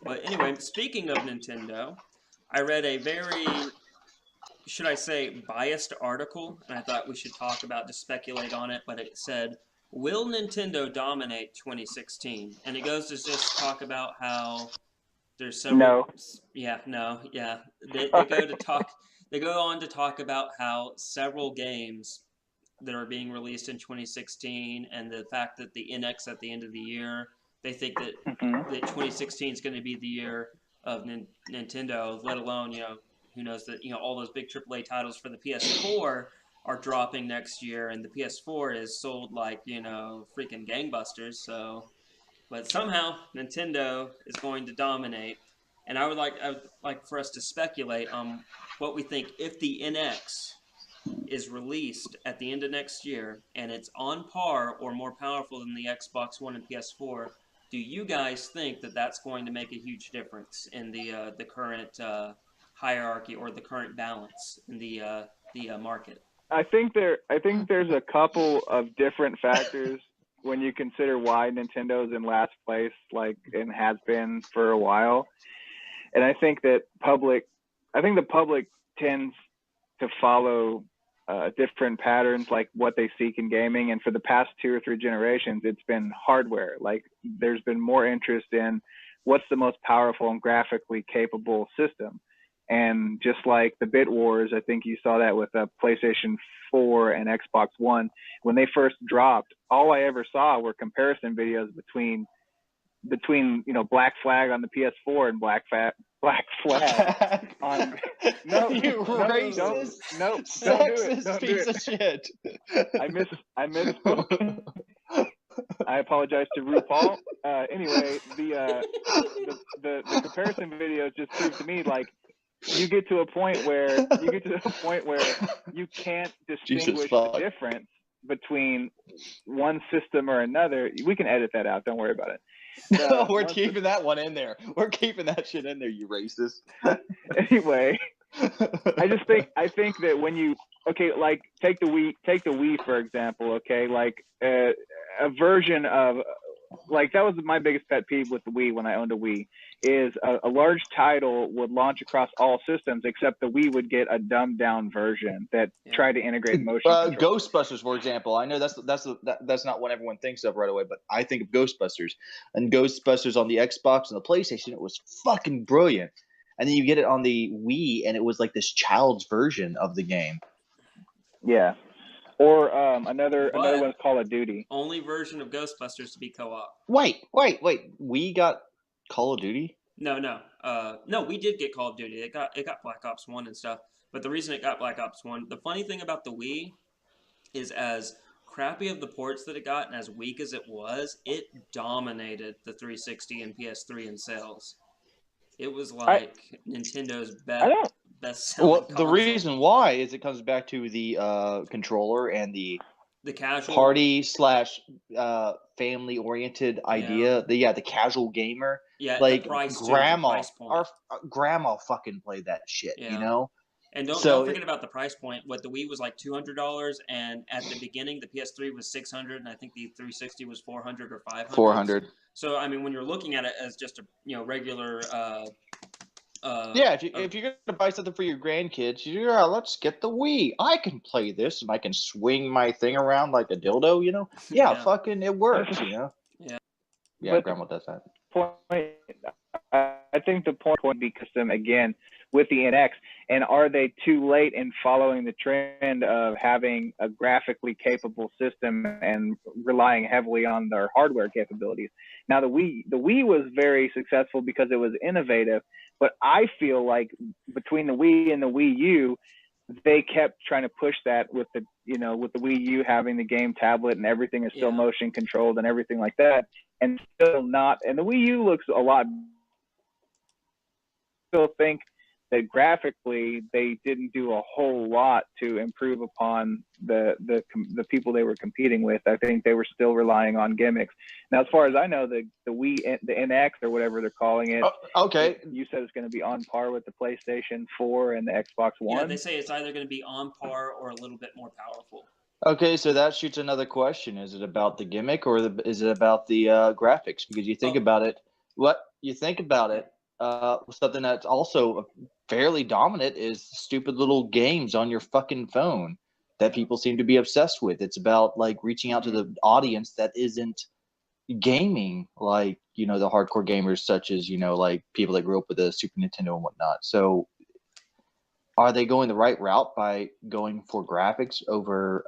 But anyway, speaking of Nintendo, I read a very, should I say, biased article, and I thought we should talk about, just speculate on it. But it said, "Will Nintendo dominate 2016?" And it goes to just talk about how there's several. No. Yeah, no, yeah. They Sorry. go to talk. They go on to talk about how several games that are being released in 2016, and the fact that the NX at the end of the year, they think that Mhm. that 2016 is going to be the year of Nintendo. Let alone, who knows that all those big AAA titles for the PS4 are dropping next year, and the PS4 is sold like freaking gangbusters. So, but somehow Nintendo is going to dominate, and I would like for us to speculate on what we think if the NX is released at the end of next year and it's on par or more powerful than the Xbox One and PS4. Do you guys think that that's going to make a huge difference in the current hierarchy or the current balance in the market? I think there's a couple of different factors when you consider why Nintendo's in last place, like, and has been for a while. And I think the public tends to follow different patterns, like what they seek in gaming. And for the past 2 or 3 generations, it's been hardware. Like, there's been more interest in what's the most powerful and graphically capable system. And just like the bit wars, I think you saw that with the PlayStation 4 and Xbox One. When they first dropped, all I ever saw were comparison videos between Black Flag on the PS4 and Black Flag on no You racist, don't sexist do piece it. of shit. I misspoke. I apologize to RuPaul. Anyway, the comparison videos just prove to me, like, you get to a point where you can't distinguish the difference between one system or another. We can edit that out. Don't worry about it. No, we're keeping that one in there. We're keeping that shit in there, you racist. Anyway, I think that when you like take the Wii for example, like a version of, like, that was my biggest pet peeve with the Wii when I owned a Wii, is a large title would launch across all systems, except the Wii would get a dumbed down version that tried to integrate motion control. Ghostbusters, for example. I know that's not what everyone thinks of right away, but I think of Ghostbusters. And Ghostbusters on the Xbox and the PlayStation, it was fucking brilliant. And then you get it on the Wii, and it was like this child's version of the game. Yeah. Or another one's Call of Duty. Only version of Ghostbusters to be co-op. Wait. We got Call of Duty? No, we did get Call of Duty. It got Black Ops 1 and stuff. But the reason it got Black Ops 1, the funny thing about the Wii is, as crappy of the ports that it got and as weak as it was, it dominated the 360 and PS3 in sales. It was like Nintendo's best selling console. The reason why is it comes back to the controller and the casual party / family oriented idea. The casual gamer. Yeah, like the price grandma. point. Our grandma fucking played that shit. Yeah. And don't forget about the price point. What the Wii was like $200, and at the beginning the PS3 was $600, and I think the 360 was $400 or $500. $400. So I mean, when you're looking at it as just a regular. If you're gonna buy something for your grandkids, let's get the Wii. I can play this, and I can swing my thing around like a dildo. Yeah, fucking it works. Yeah, grandma does that. I think the point would be custom again with the NX. And are they too late in following the trend of having a graphically capable system and relying heavily on their hardware capabilities? Now, the Wii was very successful because it was innovative, but I feel like between the Wii and the Wii U, they kept trying to push that with the Wii U having the game tablet and everything is still motion controlled and everything like that, and still not. And the Wii U looks a lot. Still think that graphically they didn't do a whole lot to improve upon the people they were competing with. I think they were still relying on gimmicks. Now, as far as I know, the Wii, the NX or whatever they're calling it, okay, you said it's going to be on par with the PlayStation 4 and the Xbox One. Yeah, they say it's either going to be on par or a little bit more powerful. Okay, so that shoots another question. Is it about the gimmick or is it about the graphics? Because you think about it, something that's also fairly dominant is stupid little games on your fucking phone that people seem to be obsessed with. It's about like reaching out to the audience that isn't gaming, like, you know, the hardcore gamers, such as, you know, like people that grew up with a Super Nintendo and whatnot. So are they going the right route by going for graphics over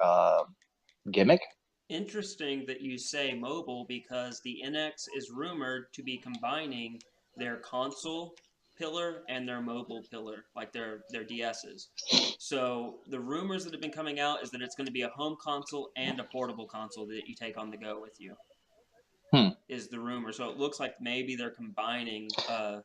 Gimmick? Interesting that you say mobile, because the NX is rumored to be combining their console pillar and their mobile pillar, like their DSs. So the rumors that have been coming out is that it's going to be a home console and a portable console that you take on the go with you. Is the rumor. So it looks like maybe they're combining the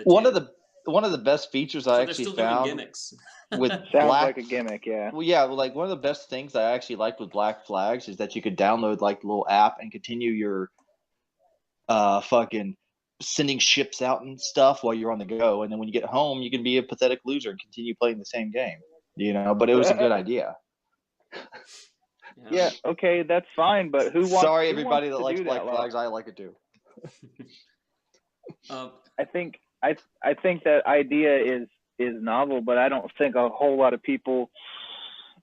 one two. One of the best features I actually found gimmicks. with sounds like a gimmick, yeah. Well, yeah, like one of the best things I actually liked with Black Flags is that you could download like the little app and continue your fucking sending ships out and stuff while you're on the go, and then when you get home, you can be a pathetic loser and continue playing the same game. You know, but it was a good idea. Yeah, okay, that's fine, but who wants? Sorry, everybody that likes Black Flags, I like it too. I think that idea is novel, but I don't think a whole lot of people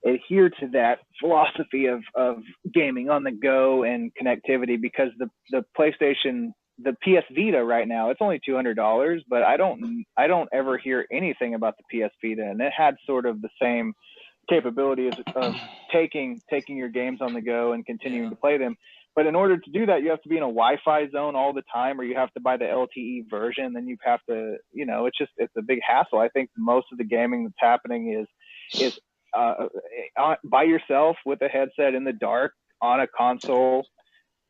adhere to that philosophy of gaming on the go and connectivity, because the PlayStation, the PS Vita right now, it's only $200, but I don't ever hear anything about the PS Vita, and it had sort of the same capability of taking your games on the go and continuing to play them. But in order to do that, you have to be in a Wi-Fi zone all the time, or you have to buy the LTE version. Then you have to, you know, it's a big hassle. I think most of the gaming that's happening is by yourself with a headset in the dark on a console.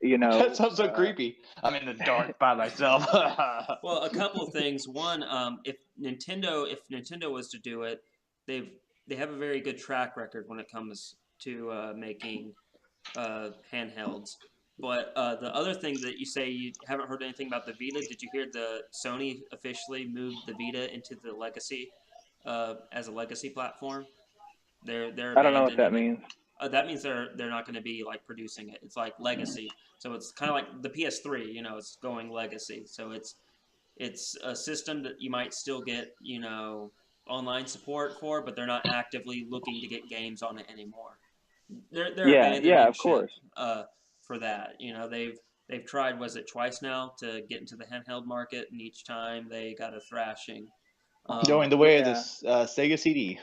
You know, that sounds so creepy. I'm in the dark by myself. Well, a couple of things. One, if Nintendo was to do it, they have a very good track record when it comes to making handhelds. But the other thing that you say you haven't heard anything about the Vita, did you hear the Sony officially moved the Vita into the Legacy as a legacy platform? They're I don't know what that means. That means they're not going to be like producing it. It's like legacy, so it's kind of like the PS3. You know, it's going legacy. So it's a system that you might still get, you know, online support for, but they're not actively looking to get games on it anymore. They're abandoning of course. For that. You know, they've tried, was it twice now, to get into the handheld market, and each time they got a thrashing. Going the way of this Sega CD.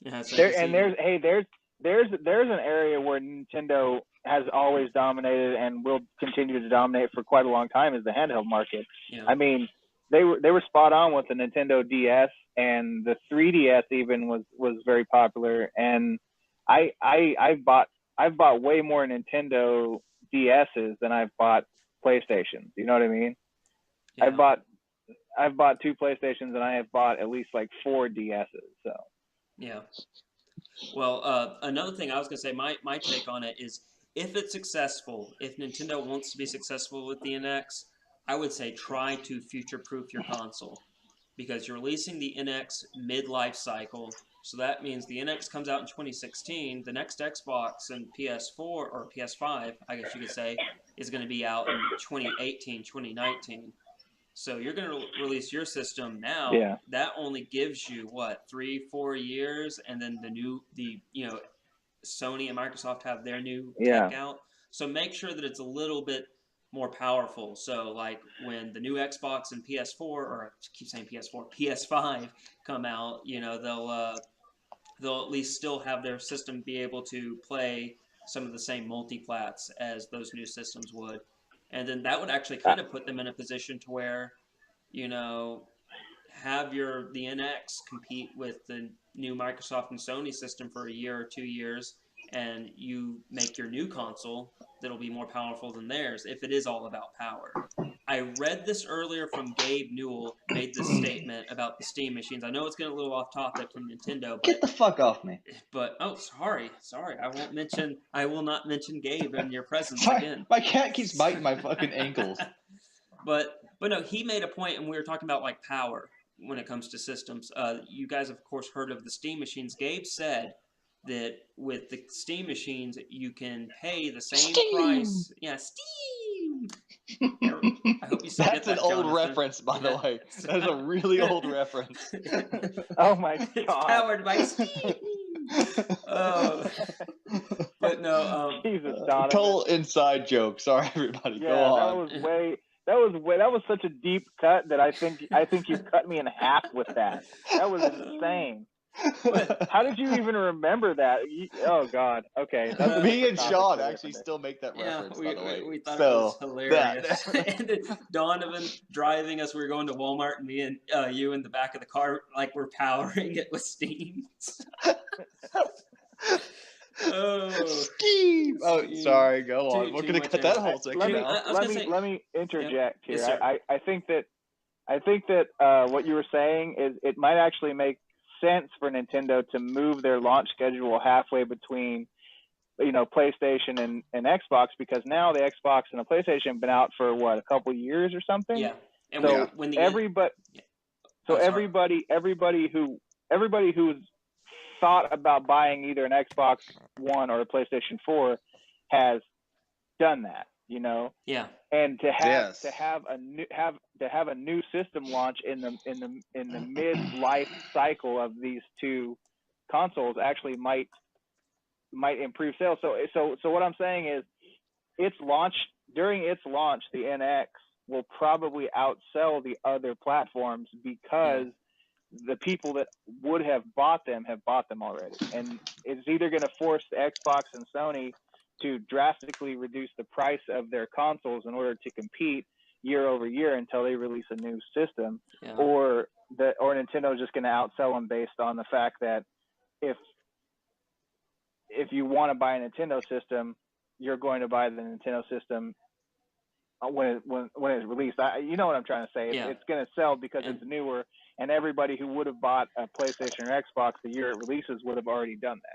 Yeah, Sega CD. There's an area where Nintendo has always dominated and will continue to dominate for quite a long time, is the handheld market. Yeah. I mean, they were spot on with the Nintendo DS, and the 3DS even was very popular. And I've bought way more Nintendo DSs than I've bought PlayStations. You know what I mean? Yeah. I've bought 2 PlayStations, and I have bought at least like 4 DSs. So yeah. Well, another thing I was gonna say, my take on it is, if it's successful, if Nintendo wants to be successful with the NX, I would say try to future-proof your console, because you're releasing the NX mid-life cycle. So that means the NX comes out in 2016. The next Xbox and PS4 or PS5, I guess you could say, is going to be out in 2018, 2019. So you're going to release your system now. Yeah. That only gives you what, 3-4 years, and then the Sony and Microsoft have their new tech out. So make sure that it's a little bit more powerful. So like when the new Xbox and PS4, or I keep saying PS4, PS5 come out, you know, they'll at least still have their system be able to play some of the same multiplats as those new systems would. And then that would actually kind of put them in a position to where, you know, have the NX compete with the new Microsoft and Sony system for a year or 2 years, and you make your new console that'll be more powerful than theirs, if it is all about power. I read this earlier from Gabe Newell, made this statement about the Steam machines. I know it's getting a little off topic from Nintendo, but get the fuck off me. But sorry, I will not mention Gabe in your presence again. My cat keeps biting my fucking ankles. But no, he made a point, and we were talking about like power when it comes to systems. You guys have of course heard of the Steam machines. Gabe said that with the Steam machines, you can pay the same price. Yeah, Steam. I hope you still get that, That's an old Jonathan. reference, by the way. That is a really old reference. Oh my God! It's powered by Steam. But no, Jesus, Donovan. Total inside joke. Sorry, everybody. Yeah, Go on. that was such a deep cut that I think you cut me in half with that. That was insane. But how did you even remember that? Oh God. Okay. That's Me and Sean actually still make that reference, by the way. We thought it was hilarious. That. And then Donovan driving us, we were going to Walmart, and me and you in the back of the car, like we're powering it with Steam. Steam. Oh, sorry. Go on. We're gonna cut that whole section out. Let me interject here. Yes, I think that what you were saying is it might actually make sense for Nintendo to move their launch schedule halfway between, PlayStation and Xbox, because now the Xbox and the PlayStation have been out for what, a couple years or something. Yeah. And so when the everybody who's thought about buying either an Xbox One or a PlayStation 4 has done that, Yeah. And to have a new system launch in the mid-life cycle of these two consoles actually might improve sales. So what I'm saying is, during its launch, the NX will probably outsell the other platforms because the people that would have bought them have bought them already, and it's either going to force the Xbox and Sony to drastically reduce the price of their consoles in order to compete year over year until they release a new system, or Nintendo is just going to outsell them based on the fact that if you want to buy a Nintendo system, you're going to buy the Nintendo system when it's released. You know what I'm trying to say. It's going to sell because it's newer, and everybody who would have bought a PlayStation or Xbox the year it releases would have already done that.